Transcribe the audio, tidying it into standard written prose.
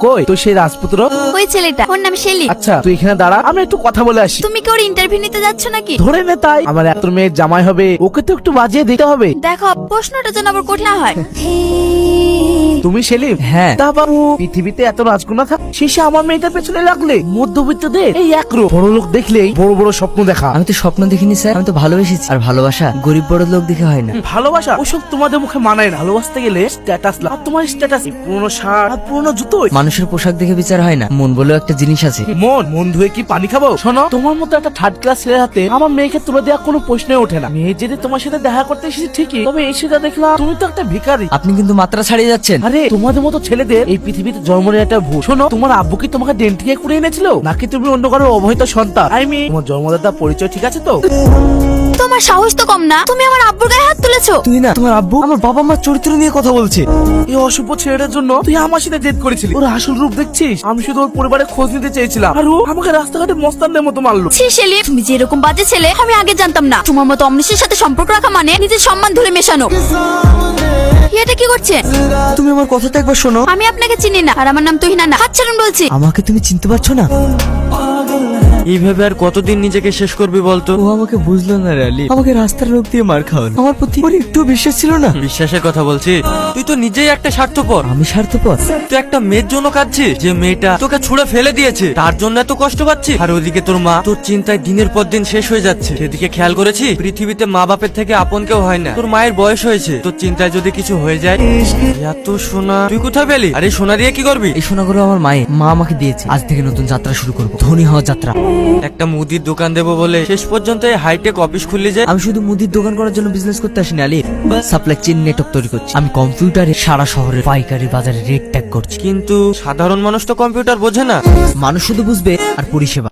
কই তুই সেই রাজপুত্র? ওই ছেলেটা, ওর নাম শেলি। আচ্ছা তুই এখানে দাঁড়া, আমি একটু কথা বলে আসি। তুমি কি ওর ইন্টারভিউ নিতে যাচ্ছ নাকি? ধরে নে তাই, আমার এত মেয়ের জামাই হবে, ওকে তো একটু বাজিয়ে দিতে হবে। দেখো, প্রশ্নটা যেন আবার কঠিন না হয়। তুমি সেলিম? হ্যাঁ। তা বাবু, পৃথিবীতে এত রাজকুনা থাক, শেষে আমার মেয়েটার পেছনে লাগলে। মধ্যবিত্তদের এই একরো, বড় লোক দেখলেই বড় বড় স্বপ্ন দেখা। আমি তো স্বপ্ন দেখিনি স্যার, আমি তো ভালোবেসেছি। আর ভালোবাসা গরিব বড় লোক দেখে হয় না। ভালোবাসা ওসব তোমাদের মুখে মানায় না। ভালোবাসতে গেলে স্ট্যাটাস লাগ, তোমার স্ট্যাটাস পুরনো শার্ট আর পুরনো জুতো। মানুষের পোশাক দেখে বিচার হয় না, মন বলেও একটা জিনিস আছে। মন ধুয়ে কি পানি খাবো? শোনো, তোমার মতো একটা থার্ড ক্লাস ছেলের হাতে আমার মেয়েকে তুলে দেওয়া কোনো প্রশ্নই ওঠে না। মেয়ে যদি তোমার সাথে দেখা করতে এসেছে ঠিকই, তবে এই সেটা দেখলাম তুমি তো একটা ভিখারি। আপনি কিন্তু মাত্রা ছাড়িয়ে যাচ্ছেন। আরে তোমাদের মতো ছেলেদের এই পৃথিবীতে জন্ম নেওয়া একটা ভুল। শোনো, তোমার আব্বু কি তোমাকে ডেন্ট থেকে করে এনেছিল, নাকি তুমি অন্য কারো অবহিত সন্তান? তোমার জন্মদাতা পরিচয় ঠিক আছে তো? তোমার সাহস তো কম না, তুমি আমার আব্বুর গায়ে হাত তুলেছো। তুই না, তোমার আব্বু আমার বাবা মার চরিত্র নিয়ে কথা বলছে। এই অশুভ ছেলেটার জন্য তুই আমার সাথে জেদ করেছিলি। ওর আসল রূপ দেখছিস? আমি শুধু ওর পরিবারের খোঁজ নিতে চেয়েছিলাম, আর ও আমাকে রাস্তাঘাটে মস্তানদের মতো মারলো। ছি শেলি, তুমি যে এরকম বাজে ছেলে আমি আগে জানতাম না। তোমার মতো অমনীষের সাথে সম্পর্ক রাখা মানে নিজের সম্মান ধুলে মেশানো। এটা কি করছে? তুমি আমার কথাটা একবার শোনো। আমি আপনাকে চিনি না, আর আমার নাম তুহিনা না। হাত ছাড়ুন বলছি। আমাকে তুমি চিনতে পারছো না? এইভাবে আর কতদিন নিজেকে শেষ করবি বলতো? ও আমাকে বুঝলো না রে আলী, আমাকে রাস্তার লোক দিয়ে মার খাওয়ালো। আমার প্রতি ওর একটু বিশ্বাস ছিল না। বিশ্বাসের কথা বলছি? তুই তো নিজেই একটা স্বার্থপর। আমি স্বার্থপর? তুই একটা মেয়ের জন্য কাঁদছিস, যে মেয়েটা তোকে ছুঁড়ে ফেলে দিয়েছে, তার জন্য এত কষ্ট পাচ্ছিস। আর ওদিকে তোর মা তোর চিন্তায় দিনের পর দিন শেষ হয়ে যাচ্ছে। সেদিকে খেয়াল করেছি, পৃথিবীতে মা বাপের থেকে আপন কেউ হয় না। তোর মায়ের বয়স হয়েছে, তোর চিন্তায় যদি কিছু হয়ে যায়। এত সোনা তুই কোথায় পেলি? আরে সোনা দিয়ে কি করবি? এই সোনাগুলো আমার মায়ের, মা আমাকে দিয়েছে। আজ থেকে নতুন যাত্রা শুরু করবো, ধনী হওয়া যাত্রা। একটা মুদির দোকান দেবো বলে শেষ পর্যন্ত এই হাইটেক অফিস খুললি যে? আমি শুধু মুদির দোকান করার জন্য বিজনেস করতে আসিনি আলী, সাপ্লাই চেইন নেটওয়ার্ক তৈরি করছি। আমি কম্পিউটারে সারা শহরের পাইকারি বাজারে রেট ট্যাগ করছি। কিন্তু সাধারণ মানুষ তো কম্পিউটার বোঝে না। মানুষ শুধু বুঝবে আর পরিষেবা।